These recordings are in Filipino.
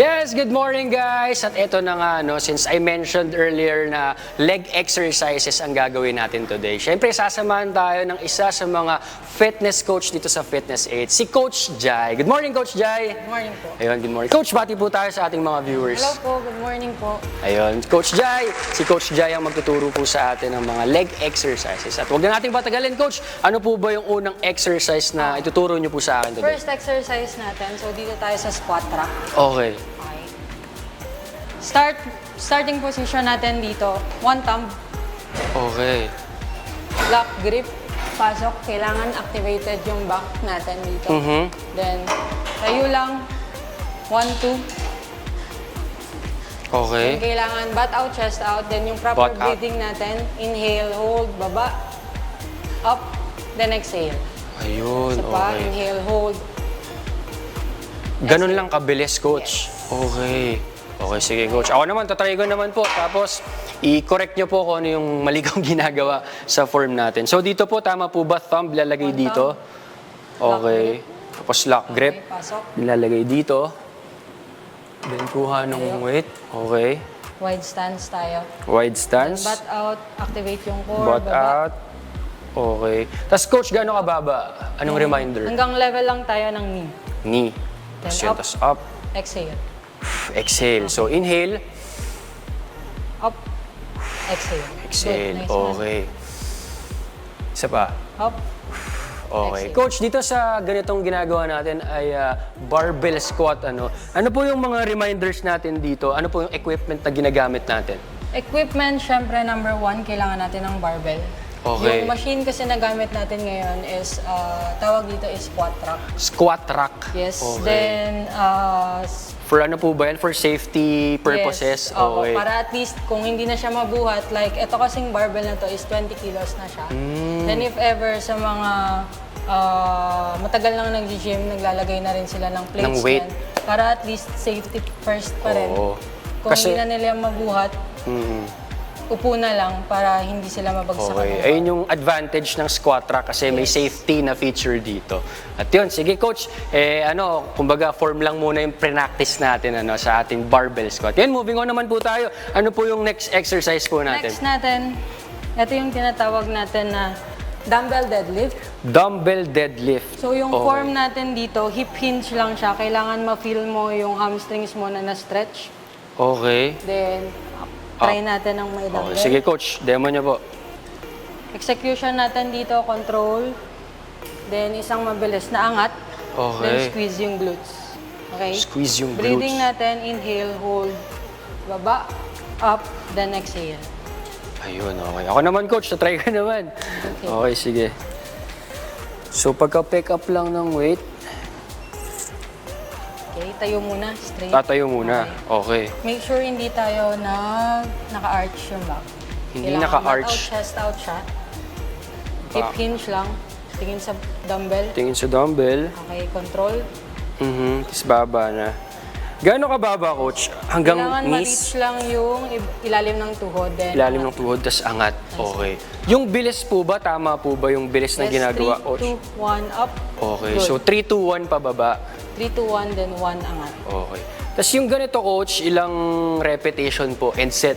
Yes, good morning guys! At ito na nga, since I mentioned earlier na leg exercises ang gagawin natin today. Siyempre, sasamahan tayo ng isa sa mga fitness coach dito sa Fitness 8, si Coach Jai. Good morning, Coach Jai! Good morning po. Ayun, good morning. Coach, bati po tayo sa ating mga viewers. Hello po, good morning po. Ayun, Coach Jai. Si Coach Jai ang magtuturo po sa atin ng mga leg exercises. At huwag na nating patagalin, Coach. Ano po ba yung unang exercise na ituturo niyo po sa akin today? First exercise natin, so dito tayo sa squat rack. Okay. Okay. Starting position natin dito, one thumb, Okay. lock grip, pasok. Kailangan activated yung back natin dito. Then, tayo lang, 1, 2. Okay. Then, kailangan butt out, chest out. Then, yung proper Butt out. breathing natin, inhale, hold, baba, up, then exhale. Ayun, Isa pa, okay. inhale, hold. Ganun lang kabilis, Coach. Okay. Okay, sige, Coach. Ako naman, tatry ko naman po. Tapos, i-correct nyo po kung ano yung mali kong ginagawa sa form natin. So, dito po, tama po ba? Thumb, lalagay One dito. Okay. Tapos, lock grip. Okay, pasok. Nilalagay dito. Then, kuha ng weight. Okay. Wide stance tayo. Wide stance. Butt out, activate yung core, Butt baba. out. Okay. Tapos, Coach, gaano kababa? Anong reminder? Hanggang level lang tayo ng knee. Knee. Tapos yun, up. tapos up. Exhale. Exhale. So, inhale. Up. Exhale. Exhale. Good. Nice one. Okay. Isa pa. Up. Okay. Exhale. Coach, dito sa ganitong ginagawa natin ay barbell squat. Ano po yung mga reminders natin dito? Ano po yung equipment na ginagamit natin? Equipment, syempre number 1, kailangan natin ng barbell. Okay. Yung machine kasi na gamit natin ngayon is, tawag dito is squat rack. Squat rack. Yes. Okay. Then, For ano po ba yan? For safety purposes? yes. Opo, Okay. para at least kung hindi na siya mabuhat, like ito kasing barbell na to is 20 kilos na siya. Then if ever sa mga matagal lang nag-gym, naglalagay na rin sila ng plates Ng weight. yan. Para at least safety first pa rin. Oo. Kung Kasi- hindi na nila mabuhat, upo na lang para hindi sila mabagsakan. Okay. ng Ayun yung advantage ng squat rack kasi may Yes. safety na feature dito. At yun, sige Coach, kumbaga form lang muna yung pre-practice natin sa ating barbell squat. Yan, moving on naman po tayo. Ano po yung next exercise po natin? Next natin, ito yung tinatawag natin na dumbbell deadlift. Dumbbell deadlift. So yung Okay. form natin dito, hip hinge lang siya. Kailangan ma-feel mo yung hamstrings mo na na-stretch. Okay. Then, try natin ng may dumbbell. Okay. Sige Coach, demo niyo po. Execution natin dito, control. Then, isang mabilis na angat. Okay. Then, squeeze yung glutes. Okay? Squeeze yung glutes. Breathing natin, inhale, hold, baba, up, then exhale. Ayun, okay. Ako naman Coach, try ko naman. Okay, sige. So pagka-pick up lang ng weight, Okay, tayo muna, straight. tatayo muna. Okay. Make sure hindi tayo naka-arch yung back. Hindi Kailangan naka-arch. butt out, chest out siya. Hip Back. hinge lang. Tingin sa dumbbell. Tingin sa dumbbell. Okay, control. Tapos baba na. Gaano kababa, Coach? Hanggang Kailangan knees? ma-reach lang yung ilalim ng tuhod. Then, Ilalim ng tuhod, tas angat. Okay. Yung bilis po ba? Tama po ba yung bilis na ginagawa, Coach? 3, 2, 1, up. Okay. Good. So 3, 2, 1 pababa. 3, 2, 1, then 1 angat. Okay. Tapos yung ganito, Coach, ilang repetition po and set?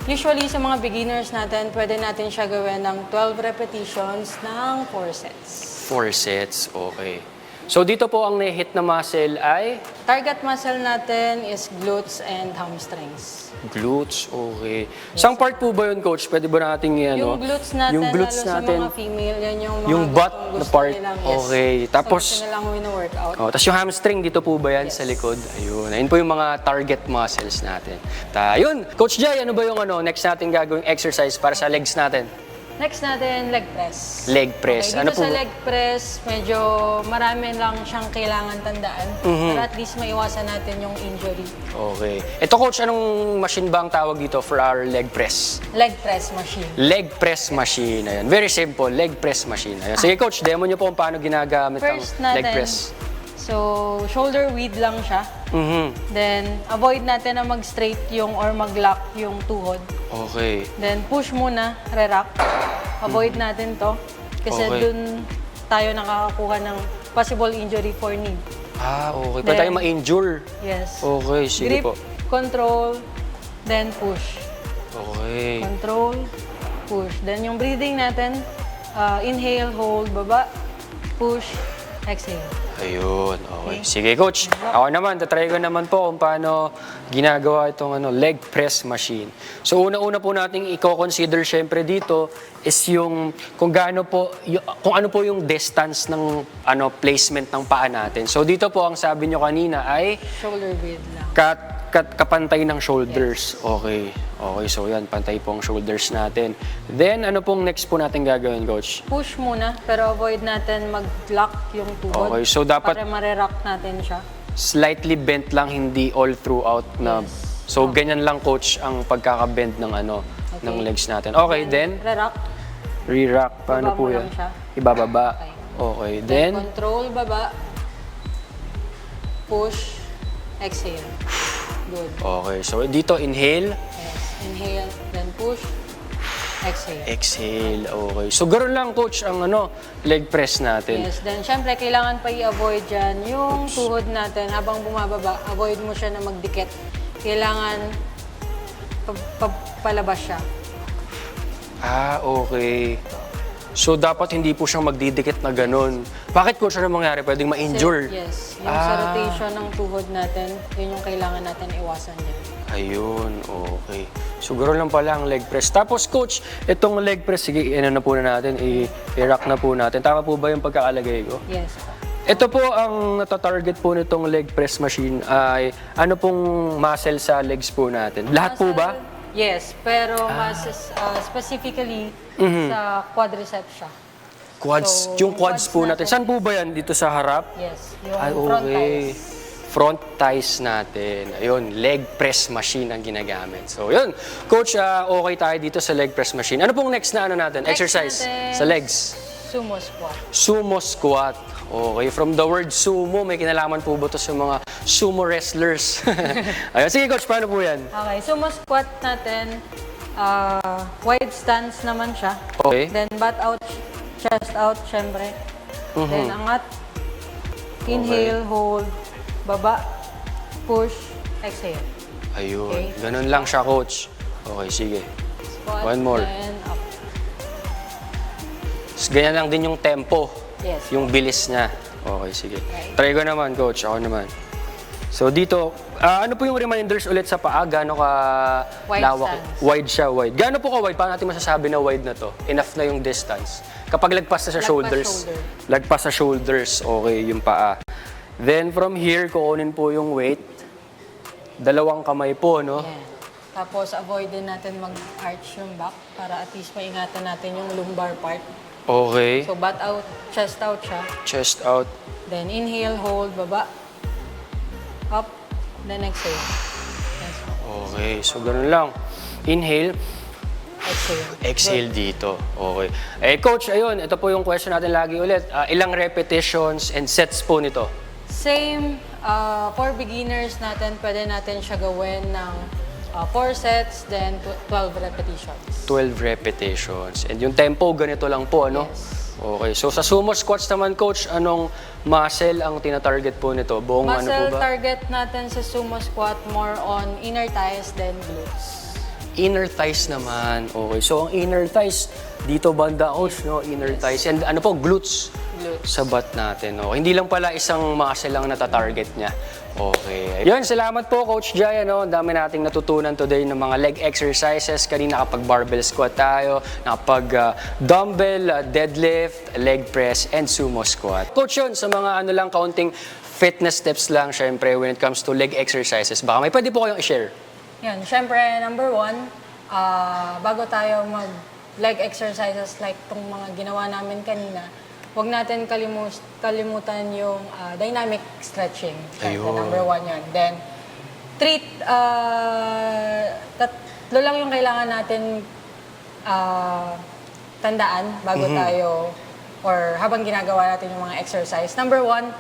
Usually, sa mga beginners natin, pwede natin siya gawin ng 12 repetitions ng 4 sets. 4 sets. Okay. So dito po ang na-hit na muscle ay Target muscle natin is glutes and hamstrings. glutes. Okay. Saan part po ba yun, Coach? Pwede ba nating Yung glutes natin, yung glutes lalo natin, sa mga female, yan yung mga yung butt gustong na gusto part. nilang, yes. Okay. Tapos, gusto nilang wino-workout. tapos yung hamstring, dito po ba yan sa likod? Ayun. Ayun po yung mga target muscles natin. Ayun. Coach Jai, ano ba yung next natin gagawing exercise para sa legs natin? Next natin, leg press. Leg press. Okay, Ano dito po? sa leg press, medyo marami lang siyang kailangan tandaan para at least maiwasan natin yung injury. Okay. Ito, Coach, anong machine ba ang tawag dito for our leg press? Leg press machine. Leg press machine. Ayan. Very simple. Leg press machine. Ayan. Sige, Coach, demo nyo po kung paano ginagamit First ang leg natin, press. so shoulder width lang siya. Then, avoid natin na mag-straight yung or mag-lock yung tuhod. Okay. Then, push muna, re-rock. Avoid natin to. Kasi Okay. dun tayo nakakakuha ng possible injury for knee. Okay. Pa Then- tayo ma-injure. Yes. Okay, sige Grip, po. control, then push. Okay. Control, push. Then yung breathing natin, inhale, hold, baba, push, exhale. Ayun, okay. Sige, coach. Ako naman, tatry ko naman po kung paano ginagawa itong leg press machine. So, una-una po nating i-consider syempre dito is yung kung gaano po, kung ano po yung distance ng placement ng paa natin. So, dito po ang sabi nyo kanina ay Shoulder width lang. kapantay ng shoulders. Okay. Okay, so yan, pantay po ang shoulders natin. Then, ano pong next po natin gagawin, coach? Push muna, pero avoid natin mag-lock yung tuhod. Okay, so dapat- para marirock natin siya. Slightly bent lang, hindi all throughout na. Yes. So, ganyan lang, coach, ang pagkaka-bend ng ng legs natin. Okay, then, Re-rock. re-rock. Paano Baba po mo yan? lang siya. Ibababa. Okay. Okay, Then, then, control, baba. Push, exhale. Good. okay. So, dito, inhale, Yes. Inhale, then push, exhale. exhale. Okay. So, ganoon lang, coach, ang leg press natin. Yes, then syempre kailangan pa i-avoid dyan yung tuhod natin habang bumababa. Avoid mo siya na magdikit. Kailangan palabas siya. Okay. So, dapat hindi po siyang magdidikit na ganun. Bakit, coach, ano mangyari? Pwedeng ma-injure? Yes, yung sa rotation ng tuhod natin, yun yung kailangan natin iwasan dyan. Ayun, okay. So, ganoon lang pala ang leg press. Tapos, coach, itong leg press, sige, na po na natin, i-rack na po natin. Tama po ba yung pagkakalagay ko? Yes. Ito po ang natatarget po nitong leg press machine ay ano pong muscle sa legs po natin? Lahat po ba? Yes, pero mas specifically sa quadriceps siya. Quads, So, yung quads po natin. quads Saan po ba yan? Dito sa harap? Yes, yung front thighs. Front thighs natin. Ayun, leg press machine ang ginagamit. So, yun. Coach, okay tayo dito sa leg press machine. Ano pong next na natin? Next Exercise natin, sa legs. Sumo squat. Sumo squat. Okay, from the word sumo, may kinalaman po ba ito sa mga sumo wrestlers? Ayun, sige coach, paano po yan? Okay, sumo squat natin, wide stance naman siya. Okay. Then butt out, chest out, syempre. Then angat, inhale, hold, baba, push, exhale. Ayun, Okay. ganun lang siya coach. Okay, sige. Squat, One more. then up. Ganyan lang din yung tempo. Yes. Yung bilis niya. Okay, sige. Right. Try ko naman, coach. Ako naman. So, dito, ano po yung reminders ulit sa paa? Gaano ka Wide lawak? stance. Wide siya, wide. Gaano po ka wide? Paano natin masasabi na wide na to? Enough na yung distance. Kapag lagpas na sa Lagpas shoulders. shoulder. Lagpas sa shoulders. Okay, yung paa. Then, from here, kukunin po yung weight. Dalawang kamay po, no? Yan. Tapos avoid din natin mag-arch yung back para at least maingatan natin yung lumbar part. Okay. So butt out, chest out siya. Chest out. Then inhale, hold, baba. Up, then exhale. Yes. Okay, so ganun lang. Inhale, Exhale. exhale dito. Okay. Eh, coach, ayun, ito po yung question natin lagi ulit. Ilang repetitions and sets po nito? Same, for beginners natin, pwede natin siya gawin ng 4 sets, then 12 repetitions. 12 repetitions. And yung tempo, ganito lang po, ano? Yes. Okay. So, sa sumo squats naman, coach, anong muscle ang tina-target po nito? Buong ano po Muscle ba? target natin sa sumo squat more on inner thighs than glutes. Inner thighs naman. Okay. So, ang inner thighs, dito banda, coach, no? Inner thighs. And ano po, glutes. Glutes. Sa butt natin. No? Hindi lang pala isang muscle lang natatarget niya. Okay. Yun, salamat po Coach Jai. Ang dami nating natutunan today ng mga leg exercises. Kanina kapag barbell squat tayo, nakapag dumbbell, deadlift, leg press, and sumo squat. Coach, yun, sa mga lang, kaunting fitness tips lang, syempre, when it comes to leg exercises, baka may pwede po kayong i-share. Yan, syempre, number 1, bago tayo mag-leg exercises like itong mga ginawa namin kanina, huwag natin kalimutan yung dynamic stretching. Syempre, Ayun. number 1 yun. Then, tatlo lang yung kailangan natin tandaan bago tayo or habang ginagawa natin yung mga exercise. Number 1,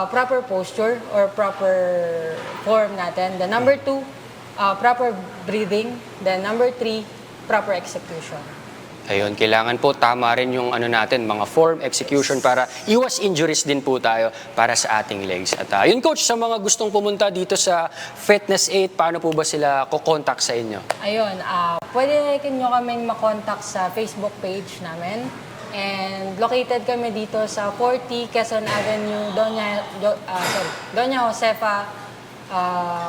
proper posture or proper form natin. Then number 2, proper breathing. Then number 3, proper execution. Ayun, kailangan po tama rin yung ano natin, mga form, execution para iwas injuries din po tayo para sa ating legs. At yun coach, sa mga gustong pumunta dito sa Fitness 8, paano po ba sila kukontak sa inyo? Ayun, pwede nyo kaming makontak sa Facebook page namin. And located kami dito sa 40 Quezon Avenue, Doña Josefa,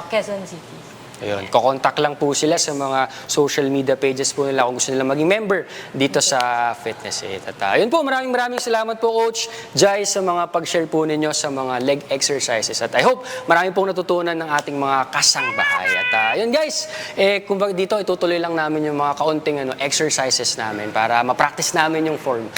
Quezon City. Ayun, kukontak lang po sila sa mga social media pages po nila kung gusto nila maging member dito sa Fitness 8. At ayun po, maraming salamat po Coach Jai sa mga pag-share po ninyo sa mga leg exercises. At I hope marami pong natutunan ng ating mga kasangbahay. At ayun guys, kung dito itutuloy lang namin yung mga kaunting exercises namin para ma-practice namin yung form.